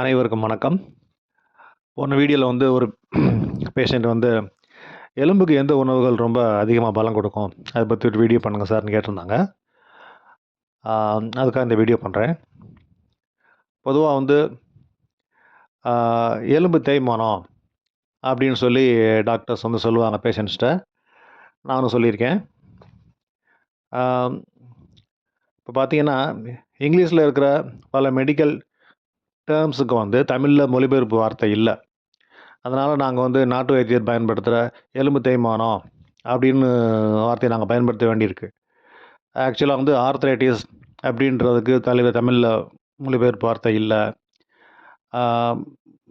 அனைவருக்கும் வணக்கம். போன வீடியோவில் வந்து ஒரு பேஷண்ட் வந்து எலும்புக்கு எந்த உணவுகள் ரொம்ப அதிகமாக பலம் கொடுக்கும் அதை பற்றி ஒரு வீடியோ பண்ணுங்கள் சார்னு கேட்டிருந்தாங்க. அதுக்காக இந்த வீடியோ பண்ணுறேன். பொதுவாக வந்து எலும்பு தேய்மானம் அப்படின்னு சொல்லி டாக்டர்ஸ் வந்து சொல்லுவாங்க பேஷண்ட்ஸ்கிட்ட. நானும் சொல்லியிருக்கேன். இப்போ பார்த்தீங்கன்னா இங்கிலீஷில் இருக்கிற பல மெடிக்கல் டேர்ம்ஸுக்கு வந்து தமிழில் மொழிபெயர்ப்பு வார்த்தை இல்லை. அதனால் நாங்கள் வந்து நாட்டு வைத்தியர் பயன்படுத்துகிற எலும்பு தேய்மானம் அப்படின்னு வார்த்தையை நாங்கள் பயன்படுத்த வேண்டியிருக்கு. ஆக்சுவலாக வந்து ஆர்த்ரைட்டிஸ் அப்படின்றதுக்கு தமிழில் மொழிபெயர்ப்பு வார்த்தை இல்லை.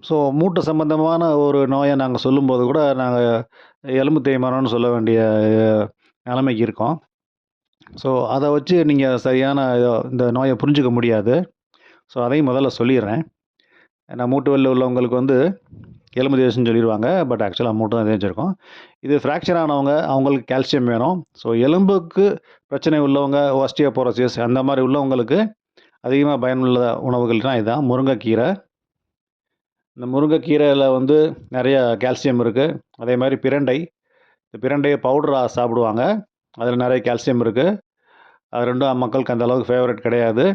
ஸோ மூட்டு சம்மந்தமான ஒரு நோயை நாங்கள் சொல்லும்போது கூட நாங்கள் எலும்பு தேய்மானம்னு சொல்ல வேண்டிய நிலைமைக்கு இருக்கோம். ஸோ அதை வச்சு நீங்கள் சரியான இந்த நோயை புரிஞ்சுக்க முடியாது. ஸோ அதையும் முதல்ல சொல்லிடுறேன். ஏன்னா மூட்டு வலியில் உள்ளவங்களுக்கு வந்து எலும்பு தேய்ச்சுன்னு சொல்லிடுவாங்க. பட் ஆக்சுவலாக மூட்டு தான் தேய்ச்சிருக்கோம். இது ஃப்ராக்சர் ஆனவங்க, அவங்களுக்கு கால்சியம் வேணும். ஸோ எலும்புக்கு பிரச்சனை உள்ளவங்க, ஓஸ்டியோபோரோசிஸ் அந்த மாதிரி உள்ளவங்களுக்கு அதிகமாக பயனுள்ள உணவுகள்னால் இதுதான். முருங்கைக்கீரை. இந்த முருங்கைக்கீரையில் வந்து நிறைய கால்சியம் இருக்குது. அதே மாதிரி பிரண்டை. இந்த பிரண்டையை பவுடராக சாப்பிடுவாங்க. அதில் நிறைய கால்சியம் இருக்குது. அது ரெண்டும் மக்களுக்கு அந்த அளவுக்கு ஃபேவரட் கிடையாது.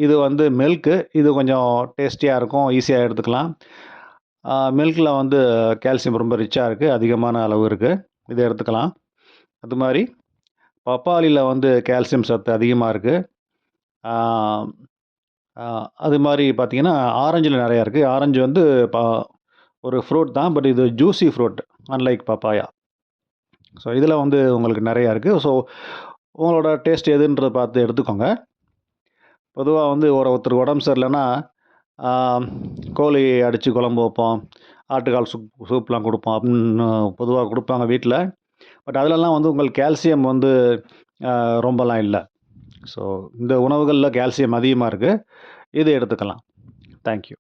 இது வந்து மில்க்கு. இது கொஞ்சம் டேஸ்டியாக இருக்கும், ஈஸியாக எடுத்துக்கலாம். மில்கில் வந்து கால்சியம் ரொம்ப ரிச்சாக இருக்குது, அதிகமான அளவு இருக்குது. இதை எடுத்துக்கலாம். அது மாதிரி பப்பாளியில் வந்து கால்சியம் சத்து அதிகமாக இருக்குது. அது மாதிரி பார்த்திங்கன்னா ஆரஞ்சில் நிறையா இருக்குது. ஆரஞ்சு வந்து ஒரு ஃப்ரூட் தான், பட் இது juicy fruit, unlike papaya. So இதில் வந்து உங்களுக்கு நிறையா இருக்குது. ஸோ உங்களோட டேஸ்ட் எதுன்றதை பார்த்து எடுத்துக்கோங்க. பொதுவாக வந்து ஒருத்தருக்கு உடம்பு சரியில்லைன்னா கோழி அடித்து குழம்பு வைப்போம், ஆட்டுக்கால் சூப்லாம் கொடுப்போம் அப்படின்னு பொதுவாக கொடுப்பாங்க வீட்டில். பட் அதிலெல்லாம் வந்து உங்களுக்கு கால்சியம் வந்து ரொம்பலாம் இல்லை. ஸோ இந்த உணவுகளில் கால்சியம் அதிகமாக இருக்குது. இதை எடுத்துக்கலாம். தேங்க்யூ.